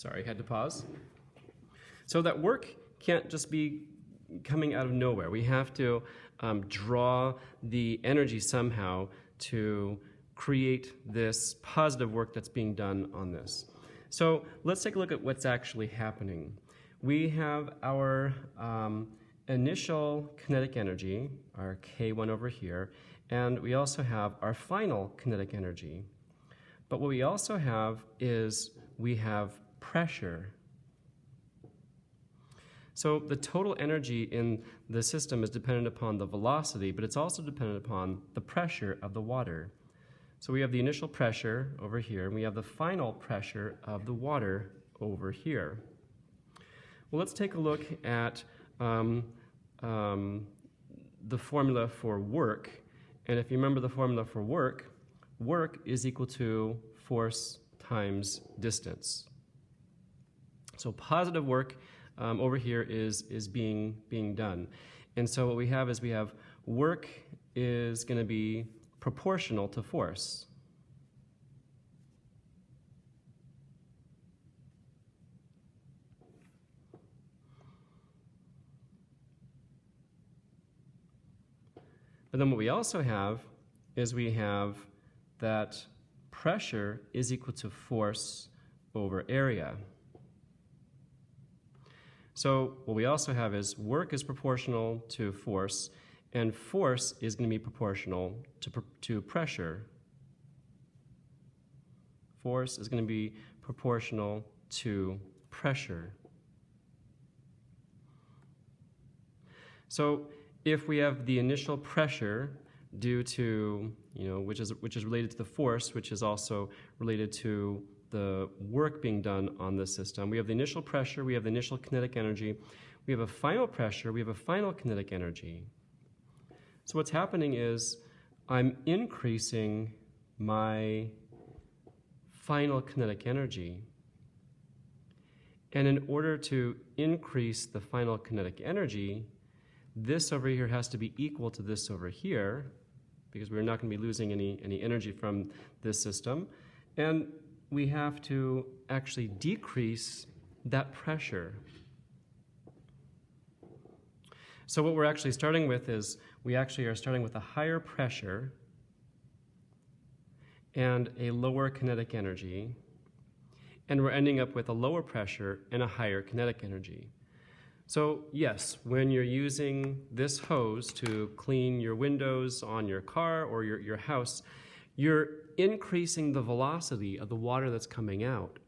Sorry, had to pause. So that work can't just be coming out of nowhere. We have to draw the energy somehow to create this positive work that's being done on this. So let's take a look at what's actually happening. We have our initial kinetic energy, our K1 over here, and we also have our final kinetic energy. But what we also have is we have pressure. So the total energy in the system is dependent upon the velocity, but it's also dependent upon the pressure of the water. So we have the initial pressure over here, and we have the final pressure of the water over here. Well, let's take a look at the formula for work. And if you remember the formula for work, work is equal to force times distance. So positive work over here is being done. And so what we have is we have work is going to be proportional to force. But then what we also have is we have that pressure is equal to force over area. So what we also have is work is proportional to force, and force is going to be proportional to pressure. Force is going to be proportional to pressure. So if we have the initial pressure due to, which is related to the force, which is also related to the work being done on the system. We have the initial pressure, we have the initial kinetic energy, we have a final pressure, we have a final kinetic energy. So what's happening is I'm increasing my final kinetic energy. And in order to increase the final kinetic energy, this over here has to be equal to this over here, because we're not going to be losing any energy from this system. And we have to actually decrease that pressure. So what we're actually starting with is we actually are starting with a higher pressure and a lower kinetic energy, and we're ending up with a lower pressure and a higher kinetic energy. So yes, when you're using this hose to clean your windows on your car or your house, you're increasing the velocity of the water that's coming out,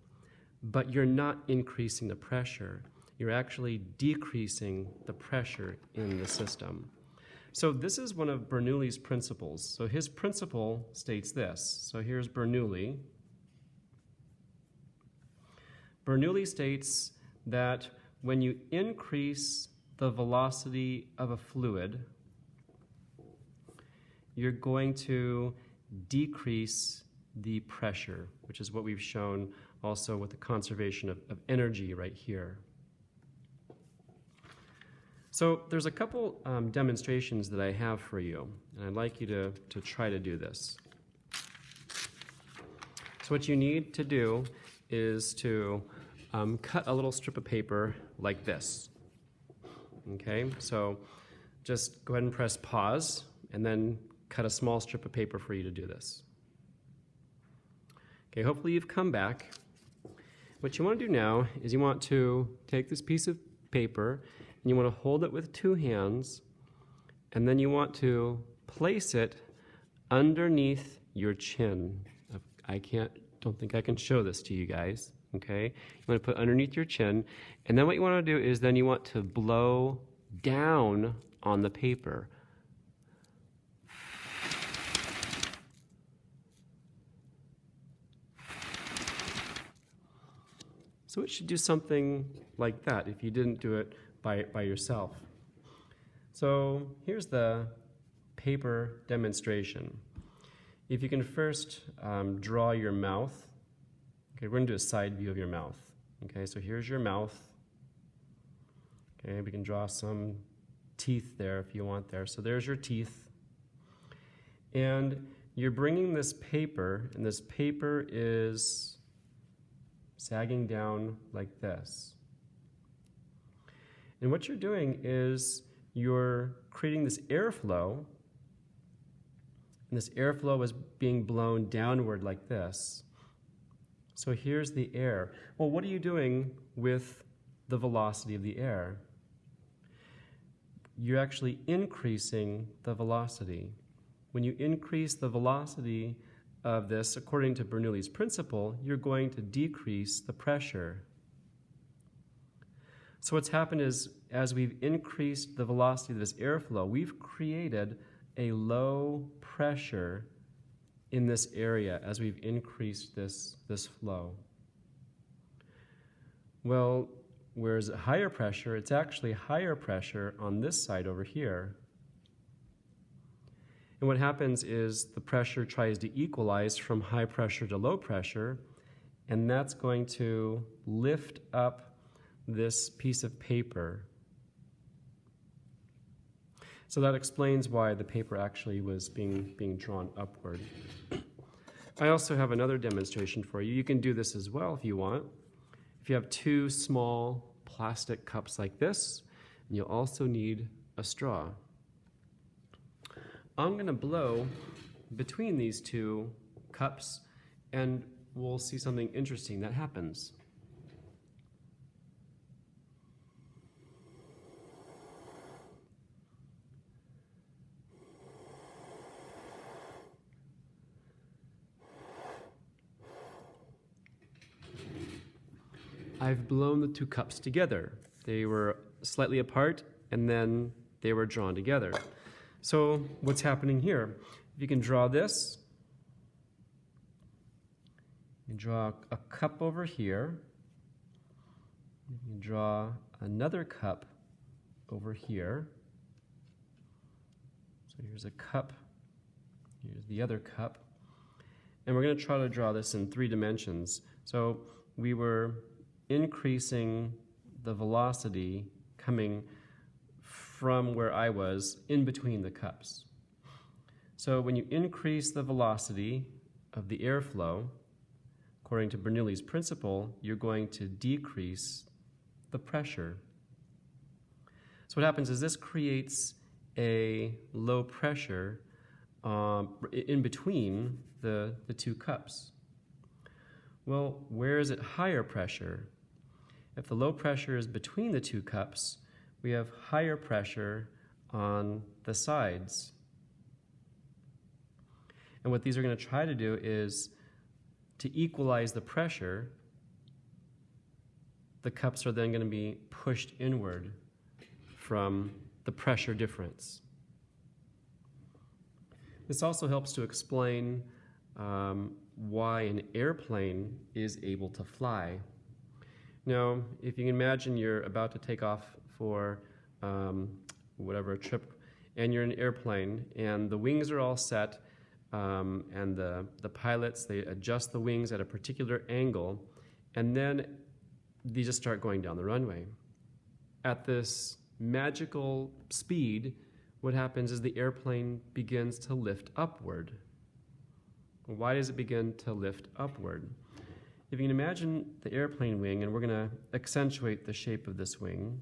but you're not increasing the pressure. You're actually decreasing the pressure in the system. So this is one of Bernoulli's principles. So his principle states this. So here's Bernoulli. Bernoulli states that when you increase the velocity of a fluid, you're going to decrease the pressure, which is what we've shown also with the conservation of energy right here. So there's a couple demonstrations that I have for you, and I'd like you to try to do this. So what you need to do is to cut a little strip of paper like this. Okay, so just go ahead and press pause, and then cut a small strip of paper for you to do this. Okay, hopefully you've come back. What you want to do now is you want to take this piece of paper and you want to hold it with two hands, and then you want to place it underneath your chin. Don't think I can show this to you guys. Okay, you want to put underneath your chin, and then what you want to do is then you want to blow down on the paper. So it should do something like that if you didn't do it by yourself. So here's the paper demonstration. If you can first draw your mouth. Okay, we're going to do a side view of your mouth. Okay, so here's your mouth. Okay, we can draw some teeth there if you want there. So there's your teeth. And you're bringing this paper, and this paper is sagging down like this. And what you're doing is you're creating this airflow, and this airflow is being blown downward like this. So here's the air. Well, what are you doing with the velocity of the air? You're actually increasing the velocity. When you increase the velocity of this, according to Bernoulli's principle, you're going to decrease the pressure. So what's happened is, as we've increased the velocity of this airflow, we've created a low pressure in this area as we've increased this flow. Well, whereas higher pressure, it's actually higher pressure on this side over here. And what happens is the pressure tries to equalize from high pressure to low pressure, and that's going to lift up this piece of paper. So that explains why the paper actually was being drawn upward. I also have another demonstration for you. You can do this as well if you want. If you have two small plastic cups like this, and you'll also need a straw. I'm going to blow between these two cups, and we'll see something interesting that happens. I've blown the two cups together. They were slightly apart, and then they were drawn together. So what's happening here? If you can draw this, you can draw a cup over here. You can draw another cup over here. So here's a cup. Here's the other cup. And we're going to try to draw this in 3 dimensions. So we were increasing the velocity coming from where I was in between the cups. So when you increase the velocity of the airflow, according to Bernoulli's principle, you're going to decrease the pressure. So what happens is this creates a low pressure in between the two cups. Well, where is it higher pressure? If the low pressure is between the two cups, we have higher pressure on the sides. And what these are going to try to do is to equalize the pressure. The cups are then going to be pushed inward from the pressure difference. This also helps to explain why an airplane is able to fly. Now, if you can imagine you're about to take off for a trip, and you're in an airplane, and the wings are all set, and the pilots, they adjust the wings at a particular angle, and then they just start going down the runway. At this magical speed, what happens is the airplane begins to lift upward. Why does it begin to lift upward? If you can imagine the airplane wing, and we're going to accentuate the shape of this wing.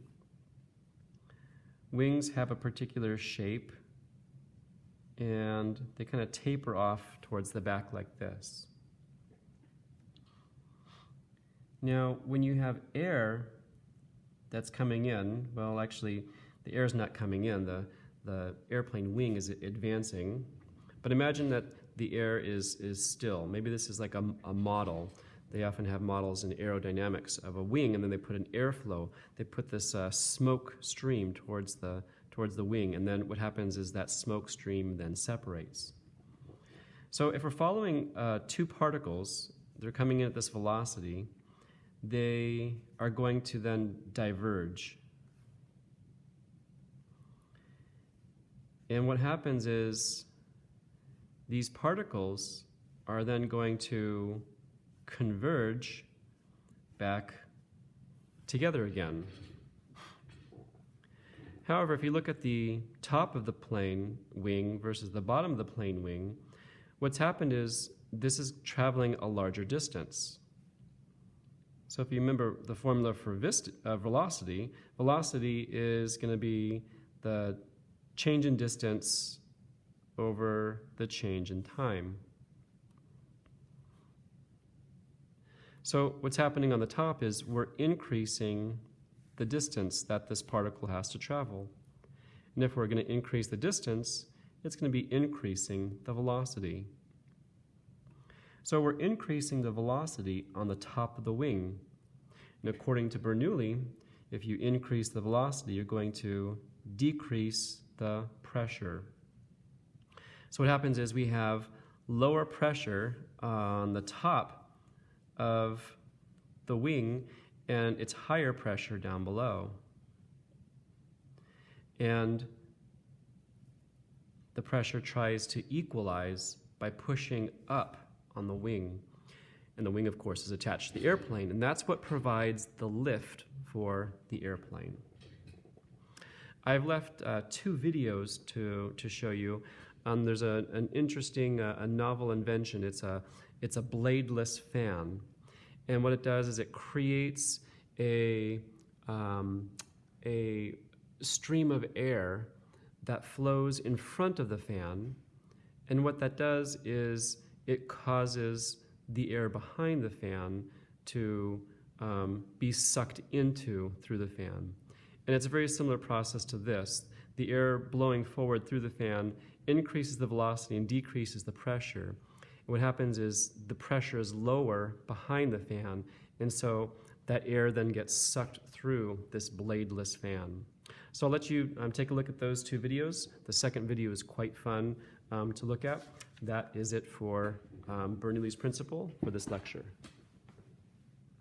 Wings have a particular shape, and they kind of taper off towards the back like this. Now, when you have air that's coming in, well, actually, the air is not coming in. The airplane wing is advancing. But imagine that the air is still. Maybe this is like a model. They often have models in aerodynamics of a wing, and then they put an airflow. They put this smoke stream towards the wing, and then what happens is that smoke stream then separates. So if we're following two particles, they're coming in at this velocity, they are going to then diverge. And what happens is these particles are then going to converge back together again. However, if you look at the top of the plane wing versus the bottom of the plane wing, what's happened is this is traveling a larger distance. So if you remember the formula for velocity, velocity is going to be the change in distance over the change in time. So what's happening on the top is we're increasing the distance that this particle has to travel. And if we're going to increase the distance, it's going to be increasing the velocity. So we're increasing the velocity on the top of the wing. And according to Bernoulli, if you increase the velocity, you're going to decrease the pressure. So what happens is we have lower pressure on the top of the wing, and it's higher pressure down below. And the pressure tries to equalize by pushing up on the wing. And the wing, of course, is attached to the airplane, and that's what provides the lift for the airplane. I've left 2 videos to show you. There's an interesting, a novel invention. It's a bladeless fan. And what it does is it creates a stream of air that flows in front of the fan. And what that does is it causes the air behind the fan to be sucked into through the fan. And it's a very similar process to this. The air blowing forward through the fan increases the velocity and decreases the pressure. And what happens is the pressure is lower behind the fan, and so that air then gets sucked through this bladeless fan. So I'll let you take a look at those 2 videos. The second video is quite fun to look at. That is it for Bernoulli's principle for this lecture.